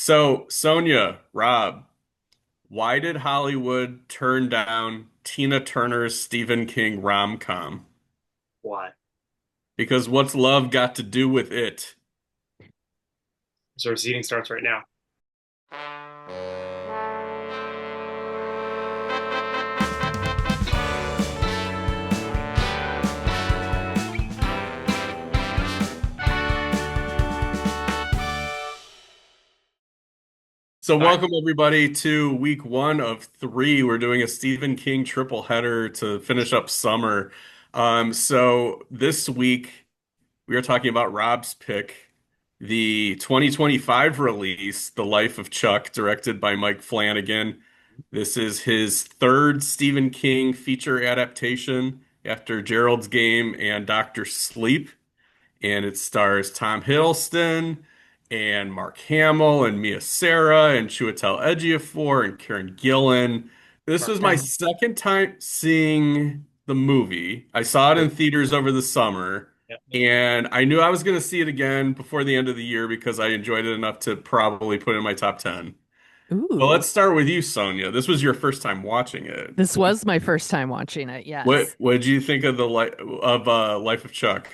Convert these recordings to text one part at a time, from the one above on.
So, Sonia, Rob, why did Hollywood turn down Tina Turner's Stephen King rom-com? Why? Because what's love got to do with it? So seating starts right now. So, All right. welcome everybody to week one of three. We're doing a Stephen King triple header to finish up summer. So this week we are talking about Rob's pick, the 2025 release, The Life of Chuck, directed by Mike Flanagan. This is his third Stephen King feature adaptation after Gerald's Game and Doctor Sleep, and it stars Tom Hiddleston and Mark Hamill and Mia Sara and Chiwetel Ejiofor and Karen Gillan. This Mark was my Hamill. second time seeing the movie. I saw it in theaters over the summer, Yep. and I knew I was going to see it again before the end of the year because I enjoyed it enough to probably put it in my top 10. Well, Ooh, let's start with you, Sonia. This was your first time watching it. this was my first time watching it. What Yes. what did you think of the Life of Chuck?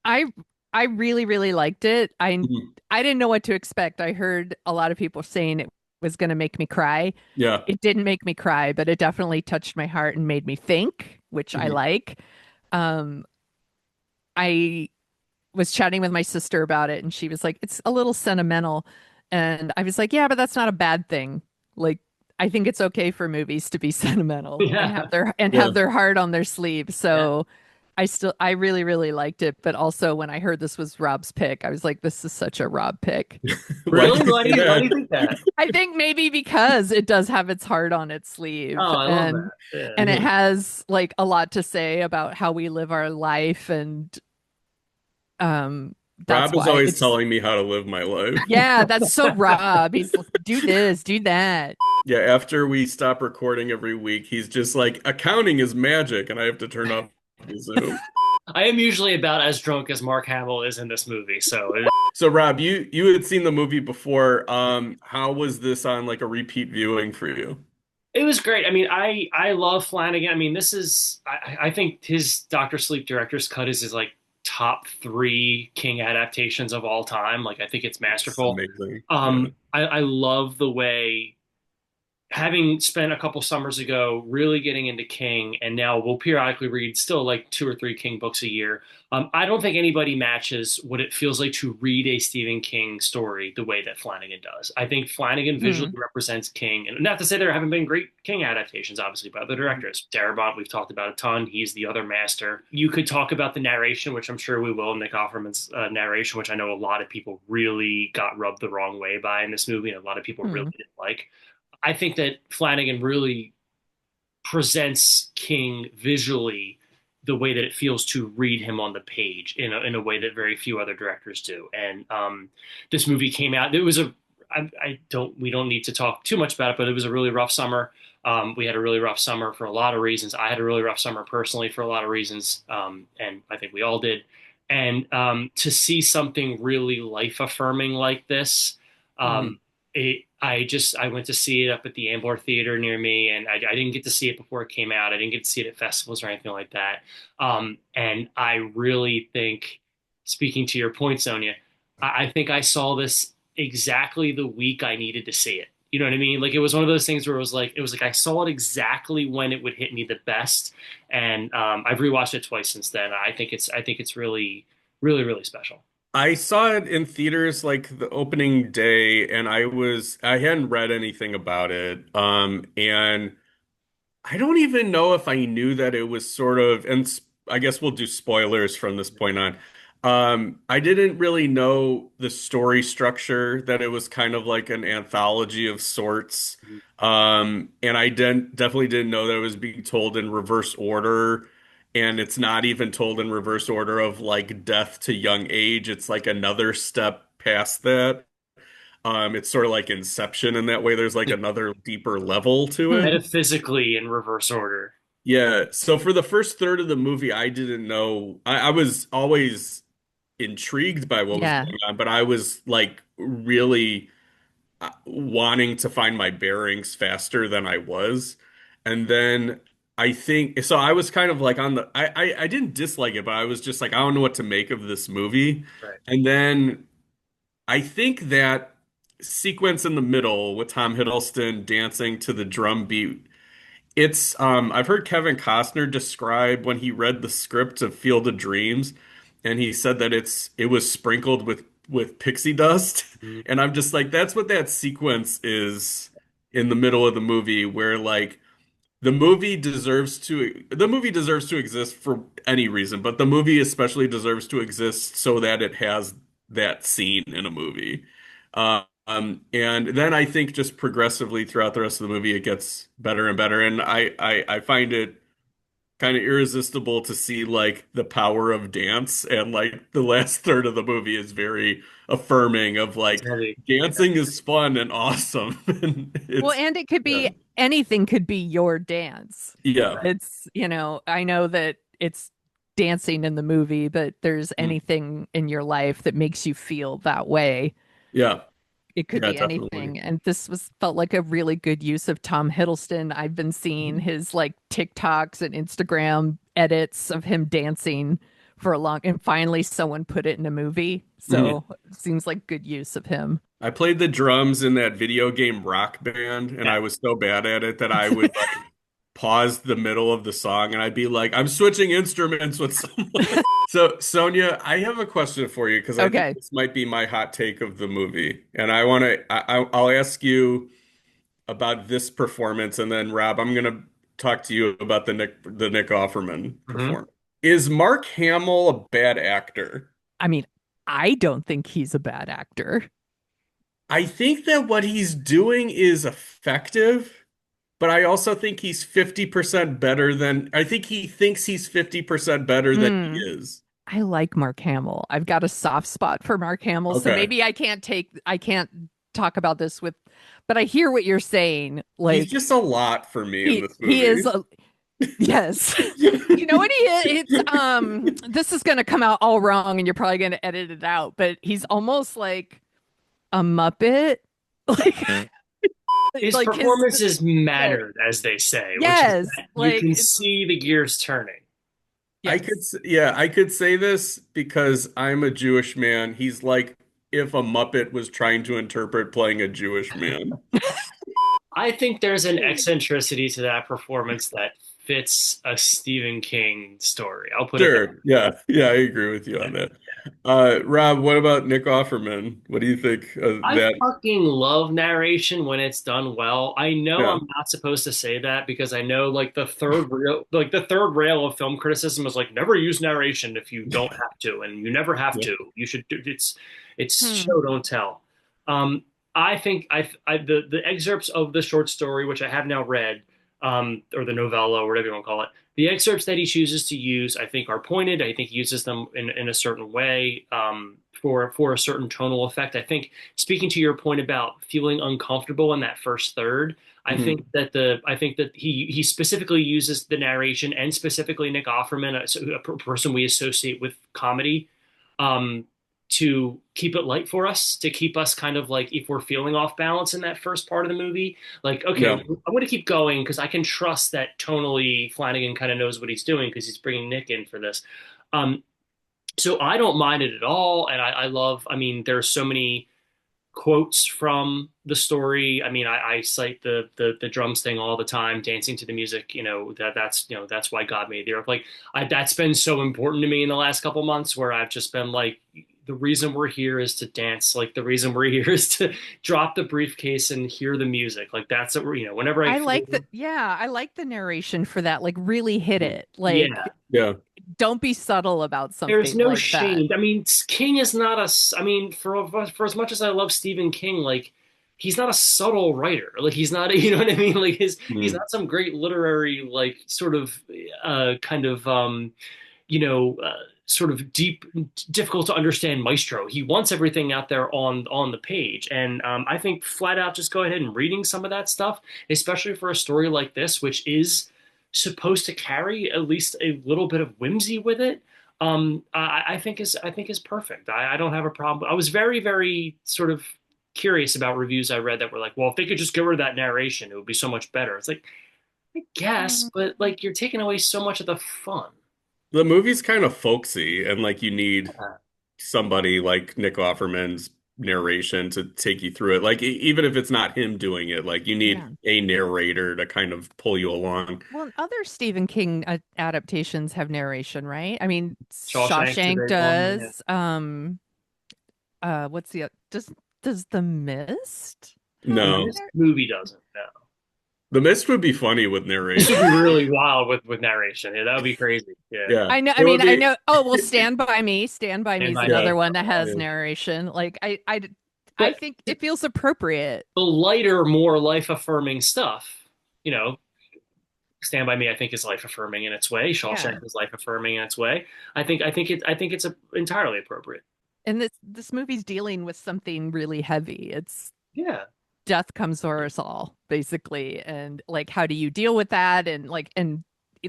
I I really liked it. I Mhm. I didn't know what to expect. I heard a lot of people saying it was going to make me cry. Yeah. It didn't make me cry, but it definitely touched my heart and made me think, which I Mhm. like. Um I was chatting with my sister about it and she was like, "It's a little sentimental." And I was like, "Yeah, but that's not a bad thing." Like I think it's okay for movies to be sentimental and Yeah. Yeah. have their heart on their sleeve. Yeah. So I really liked it, but also when I heard this was Rob's pick, I was like, this is such a Rob pick. Why Really? did you Why do say you why do that? you think that? I think maybe because it does have its heart on its Oh, sleeve I love and that. Yeah. it Mhm. has like a lot to say about how we live our life and that's Rob is why always it's telling me how to live my life. yeah, that's so Rob. He's like, do this, do that. Yeah, after we stop recording every week, he's just like, accounting is magic, and I have to turn off the Zoom. I am usually about as drunk as Mark Hamill is in this movie, so So Rob, you had seen the movie before. How was this on like a repeat viewing for you? it was great. I mean, I love Flanagan. I mean, this is I think his Doctor Sleep director's cut is his like top three King adaptations of all time. Like I think it's It's masterful. amazing. Yeah. I love the way having spent a couple summers ago really getting into King, and now we'll periodically read still like two or three King books a year. I don't think anybody matches what it feels like to read a Stephen King story the way that Flanagan does. I think Flanagan visually Hmm. represents King, and not to say there haven't been great King adaptations, obviously, by other directors. Darabont, we've talked about a ton. He's the other master. You could talk about the narration, which I'm sure we will, Nick Offerman's narration, which I know a lot of people really got rubbed the wrong way by in this movie, and a lot of people really Hmm. didn't like. I think that Flanagan really presents King visually the way that it feels to read him on the page in a way that very few other directors do. And this movie came out. It was a I don't we don't need to talk too much about it, but it was a really rough summer. We had a really rough summer for a lot of reasons. I had a really rough summer personally for a lot of reasons, and I think we all did. And to see something really life affirming like this, Mhm. um, I went to see it up at the Ambler Theater near me, and I didn't get to see it before it came out. I didn't get to see it at festivals or anything like that. And I really think, speaking to your point, Sonia, I think I saw this exactly the week I needed to see it. You know what I mean? Like it was one of those things where it was like I saw it exactly when it would hit me the best, and I've rewatched it twice since then. I think it's really special. I saw it in theaters like the opening day, and I hadn't read anything about it. And I don't even know if I knew that it was sort of, and I guess we'll do spoilers from this point on. I didn't really know the story structure, that it was kind of like an anthology of sorts. And I didn't definitely didn't know that it was being told in reverse order. And it's not even told in reverse order of like death to young age. It's like another step past that. It's sort of like Inception in that way. There's like another deeper level to it. Hmm. Metaphysically in reverse order. Yeah, so for the first third of the movie, I didn't know. I was always intrigued by what was Yeah. going on, but I was like really wanting to find my bearings faster than I was. And then I think so I was kind of like on the I didn't dislike it, but I was just like I don't know what to make of this movie. Right. And then I think that sequence in the middle with Tom Hiddleston dancing to the drum beat, it's I've heard Kevin Costner describe when he read the script of Field of Dreams, and he said that it was sprinkled with pixie dust. Mhm. And I'm just like, that's what that sequence is in the middle of the movie, where like the movie deserves to exist for any reason, but the movie especially deserves to exist so that it has that scene in a movie. And then I think just progressively throughout the rest of the movie, it gets better and better. And I find it kind of irresistible to see like the power of dance. And like the last third of the movie is very affirming of It's like heavy. Yeah. dancing is fun and awesome. And Well, it's, and it could yeah, be anything could be your dance. yeah, It's, I know that it's dancing in the movie, but there's mm, anything in your life that makes you feel that way. yeah, It could yeah, be definitely. anything. And this was felt like a really good use of Tom Hiddleston. I've been seeing Mhm. his like TikToks and Instagram edits of him dancing for a long, and finally someone put it in a movie. Mhm. So it seems like good use of him. I played the drums in that video game Rock Band, and Yeah. I was so bad at it that I would like pause the middle of the song and I'd be like, I'm switching instruments with someone. So, Sonia, I have a question for you because I think Okay. this might be my hot take of the movie, and I want to. I'll ask you about this performance, and then Rob, I'm gonna talk to you about the Nick Offerman Hmm. performance. Is Mark Hamill a bad actor? I mean, I don't think he's a bad actor. I think that what he's doing is effective, but I also think he's 50% better than I think he thinks he's 50% better than he Hmm. is. I like Mark Hamill. I've got a soft spot for Mark Hamill, so Okay. maybe I can't talk about this with, but I hear what you're saying. He's Like just a lot for me in this he is movie. a, yes. You know what he is? It's this is gonna come out all wrong and you're probably gonna edit it out, but he's almost like a Muppet. Like His like his performance is yes, mannered, as they say, which is yes, that you like can it's see the gears turning. yes. Yeah, I could say this because I'm a Jewish man. He's like if a Muppet was trying to interpret playing a Jewish man. I think there's an eccentricity to that performance that fits a Stephen King story. I'll put it that Sure. Yeah. Yeah, I agree with you way. on that. Rob, what about Nick Offerman? What do you think of I that? fucking love narration when it's done well. I know Yeah. I'm not supposed to say that because I know the third rail of film criticism is like never use narration if you don't have to, and you never have Yeah. to. You should do it's Hmm. show don't tell. Um, I think the excerpts of the short story, which I have now read, or the novella or whatever you want to call it, the excerpts that he chooses to use, I think, are pointed. I think he uses them in a certain way for a certain tonal effect. I think speaking to your point about feeling uncomfortable in that first third, Mhm. I think that he specifically uses the narration and specifically Nick Offerman, a person we associate with comedy, um, to keep it light for us, to keep us kind of like if we're feeling off balance in that first part of the movie, like okay, Yeah. I'm going to keep going because I can trust that tonally Flanagan kind of knows what he's doing because he's bringing Nick in for this. Um, so I don't mind it at all, and I love. I mean, there's so many quotes from the story. I mean, I cite the drums thing all the time, dancing to the music. That's why God made the earth. Like that's been so important to me in the last couple months, where I've just been like, the reason we're here is to dance. Like the reason we're here is to drop the briefcase and hear the music. Like that's what we're, whenever I I feel, like the yeah, I like the narration for that. Like really hit Mhm. it. Like yeah. Yeah. don't be subtle about There's something no like that. shame. I mean, King is not a. I mean, for as much as I love Stephen King, like he's not a subtle writer. Like he's not. You know what I mean? Like he's Mhm. not some great literary like sort of kind of you know sort of deep, difficult to understand maestro. He wants everything out there on the page, and I think flat out just go ahead and reading some of that stuff, especially for a story like this, which is supposed to carry at least a little bit of whimsy with it. I think is perfect. I don't have a problem. I was very very sort of curious about reviews I read that were like, well, if they could just get rid of that narration, it would be so much better. It's like, I guess, but Mm, like you're taking away so much of the fun. The movie's kind of folksy, and like you need Uh, somebody like Nick Offerman's narration to take you through it. Like even if it's not him doing it, like you need yeah. a narrator to kind of pull you along. Well, other Stephen King adaptations have narration, right? I mean, Shawshank's a Shawshank great one. Yeah. does. What's the does The Mist have No, No, this movie doesn't. No, The Mist would be funny with this would narration. be really wild with narration. Yeah, that would be crazy. Yeah, Yeah, I know. I it would mean, I be. know. Oh, well, Stand By Me. Stand By Me and is by me. Yeah, another one that has yeah. narration. Like, I But think it feels appropriate. the lighter, more life affirming stuff, you know, Stand by Me, I think is life affirming in its way. Yeah. Shawshank is life affirming in its way. I think it's entirely appropriate. And this movie's dealing with something really heavy. It's Yeah, death comes for us all, basically. And like, how do you deal with that? And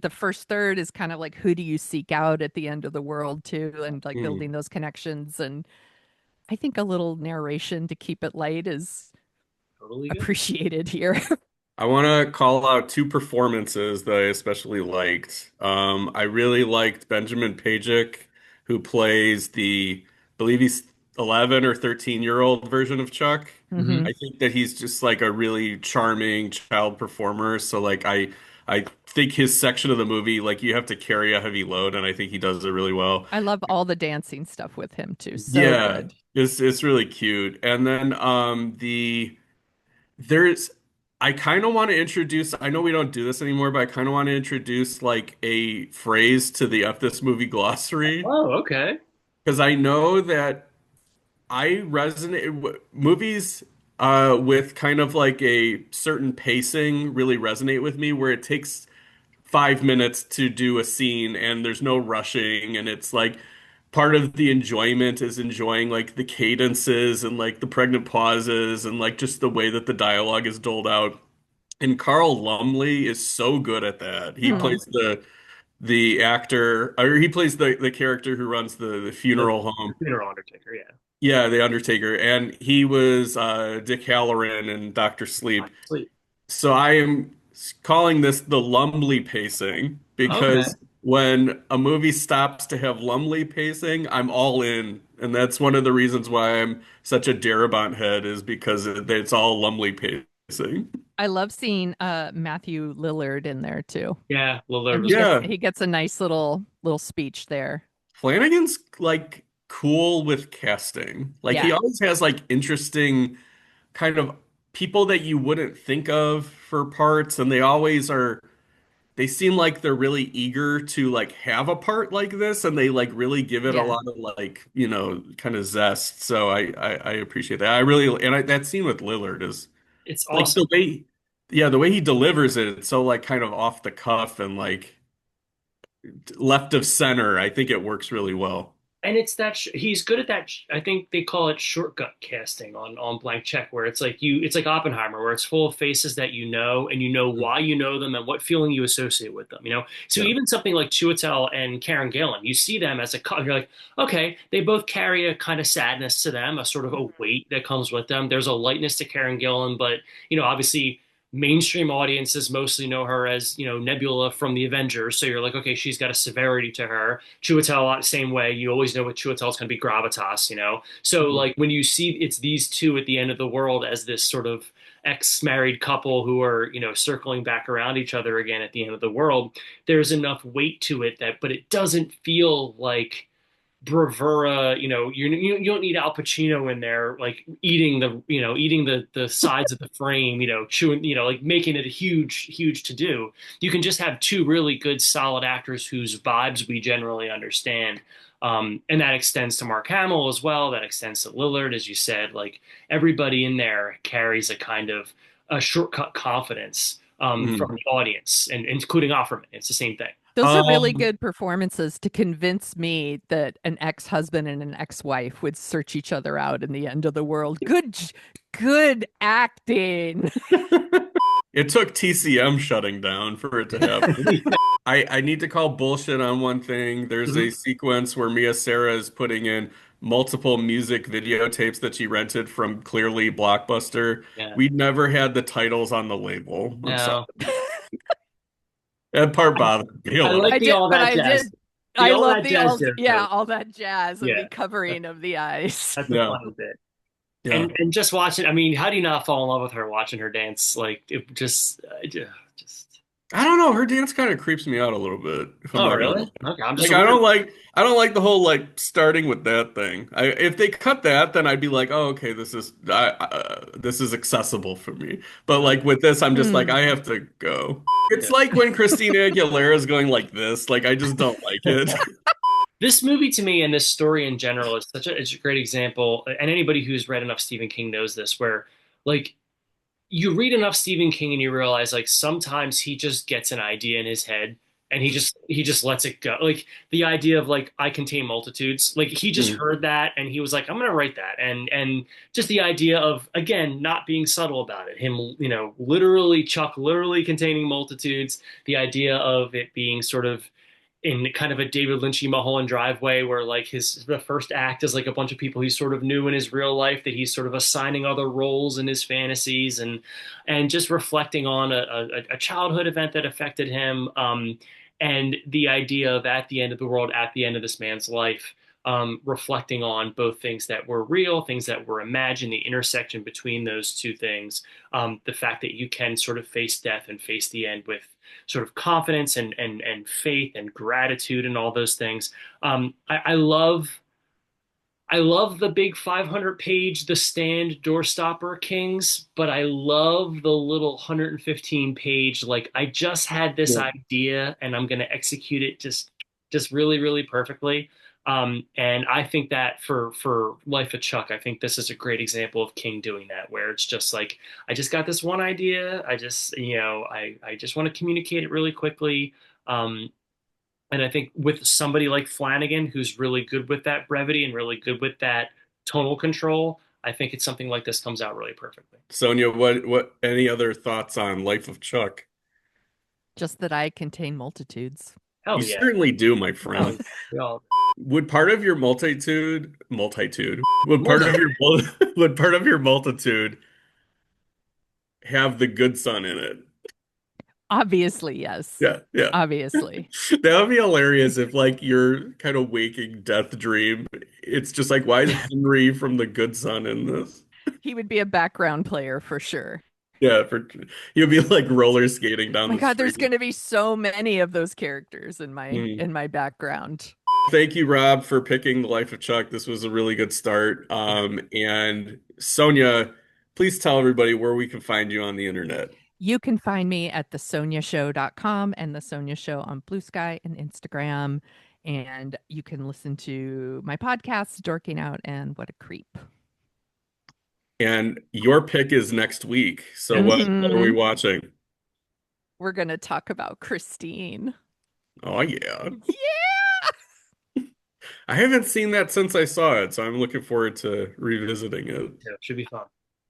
the first third is kind of like, who do you seek out at the end of the world too? And like Mm. building those connections. And I think a little narration to keep it light is totally good. appreciated here. I want to call out two performances that I especially liked. I really liked Benjamin Pajic, who plays I believe he's 11 or 13-year-old version of Chuck. Hmm. I think that he's just like a really charming child performer. So like I think his section of the movie, like you have to carry a heavy load, and I think he does it really well. I love all the dancing stuff with him too. So Yeah, good. it's really cute. And then there's I kind of want to introduce, I know we don't do this anymore, but I kind of want to introduce like a phrase to the F this movie glossary Oh, okay. because I know that I movies with kind of like a certain pacing really resonate with me where it takes 5 minutes to do a scene and there's no rushing and it's like part of the enjoyment is enjoying like the cadences and like the pregnant pauses and like just the way that the dialogue is doled out. And Carl Lumley is so good at that. He Hmm. plays the actor, or he plays the character who runs the The funeral home. funeral undertaker. Yeah, Yeah, the Undertaker, and he was Dick Halloran in Doctor Sleep. sweet. So I am calling this the Lumley pacing Okay. because when a movie stops to have Lumley pacing, I'm all in, and that's one of the reasons why I'm such a Darabont head is because it's all Lumley pacing. I love seeing Matthew Lillard in there too. Yeah, And Lillard was great. Yeah, he gets a nice little speech there. Flanagan's like cool with casting. Like he Yeah. always has like interesting kind of people that you wouldn't think of for parts, and they always are. They seem like they're really eager to like have a part like this, and they like really give it a Yeah. lot of like kind of zest. So I appreciate that. I really that scene with Lillard is It's like awesome. the way he delivers it. It's so like kind of off the cuff and like left of center. I think it works really well. And it's that he's good at that. I think they call it shortcut casting on blank check, where it's like it's like Oppenheimer, where it's full of faces that you know, and you know why you know them and what feeling you associate with them. So Yeah. even something like Chiwetel and Karen Gillan, you see them as a couple. You're like, okay, they both carry a kind of sadness to them, a sort of a weight that comes with them. There's a lightness to Karen Gillan, but obviously mainstream audiences mostly know her as Nebula from the Avengers. So you're like, okay, she's got a severity to her. Chiwetel, same way. You always know with Chiwetel it's going to be gravitas. So Mhm. like when you see it's these two at the end of the world as this sort of ex-married couple who are circling back around each other again at the end of the world, there's enough weight to it but it doesn't feel like bravura. You don't need Al Pacino in there like eating the sides of the frame, chewing, like making it a huge to do. You can just have two really good solid actors whose vibes we generally understand. And that extends to Mark Hamill as well. That extends to Lillard, as you said. Like everybody in there carries a kind of a shortcut confidence from Mhm. the audience, and including Offerman. It's the same thing. Those are really Um, good performances to convince me that an ex-husband and an ex-wife would search each other out in the end of the world. Good acting. it took TCM shutting down for it to happen. I need to call bullshit on one thing. There's a Mhm. sequence where Mia Sarah is putting in multiple music videotapes that she rented from clearly Blockbuster. Yeah. We never had the titles on the label. I'm sorry. No. That part bothered me a I little. like I the did, all but that I jazz. did. The I all love that the jazz all, joke, yeah, though. all that jazz and the Yeah. That, covering of the eyes. that's a Yeah, funny bit. yeah. And just watching, I mean, how do you not fall in love with her watching her dance? Like it just. I don't know. Her dance kind of creeps me out a little bit, if I'm Oh, not gonna really? lie. Okay, I'm just Like a weird. I don't like the whole like starting with that thing. If they cut that, then I'd be like, oh, okay, this is accessible for me. But like with this, I'm just like, I Hmm. have to go. It's Yeah. like when Christina Aguilera is going like this. Like I just don't like it. This movie to me and this story in general is such a, it's a great example. And anybody who's read enough Stephen King knows this, where like you read enough Stephen King and you realize like sometimes he just gets an idea in his head and he just lets it go. Like the idea of like I contain multitudes. Like he just Mm. heard that and he was like, I'm gonna write that. And just the idea of again not being subtle about it. Him, literally Chuck literally containing multitudes. The idea of it being sort of in kind of a David Lynchy Mulholland Drive way, where like the first act is like a bunch of people he sort of knew in his real life that he's sort of assigning other roles in his fantasies, and just reflecting on a childhood event that affected him, and the idea of at the end of the world, at the end of this man's life. Reflecting on both things that were real, things that were imagined, the intersection between those two things, the fact that you can sort of face death and face the end with sort of confidence and faith and gratitude and all those things. I love the big 500 page The Stand Doorstopper Kings, but I love the little 115 page like I just had this Yeah. idea and I'm going to execute it just really really perfectly. And I think that for Life of Chuck, I think this is a great example of King doing that, where it's just like I just got this one idea. I just I just want to communicate it really quickly. Um, and I think with somebody like Flanagan, who's really good with that brevity and really good with that tonal control, I think it's something like this comes out really perfectly. Sonia, any other thoughts on Life of Chuck? Just that I contain multitudes. You Hell yeah. certainly do, my Oh, friend. we all, Would part of your would part of your would part of your multitude have the good son in it? Obviously, yes. Yeah, yeah. Obviously. That would be hilarious if like your kind of waking death dream, it's just like, why is Henry from the good son in this? He would be a background player for sure. Yeah, you'd be like roller skating down My the God, there's street. going to be so many of those characters in my Mm. in my background. Thank you, Rob, for picking The Life of Chuck. This was a really good start. And Sonia, please tell everybody where we can find you on the internet. You can find me at thesoniashow.com and The Sonia Show on Blue Sky and Instagram. And you can listen to my podcasts, Dorking Out and What a Creep. And your pick is next week. So yes. what are we Hmm. watching? We're going to talk about Christine. Oh yeah. Yeah. I haven't seen that since I saw it, so I'm looking forward to revisiting it. Yeah, it should be fun.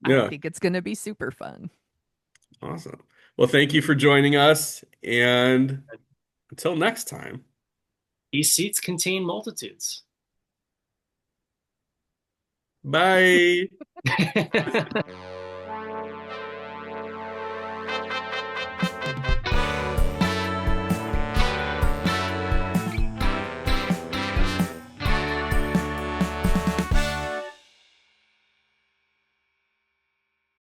I Yeah, think it's going to be super fun. awesome. Well, thank you for joining us, and until next time. These seats contain multitudes. Bye.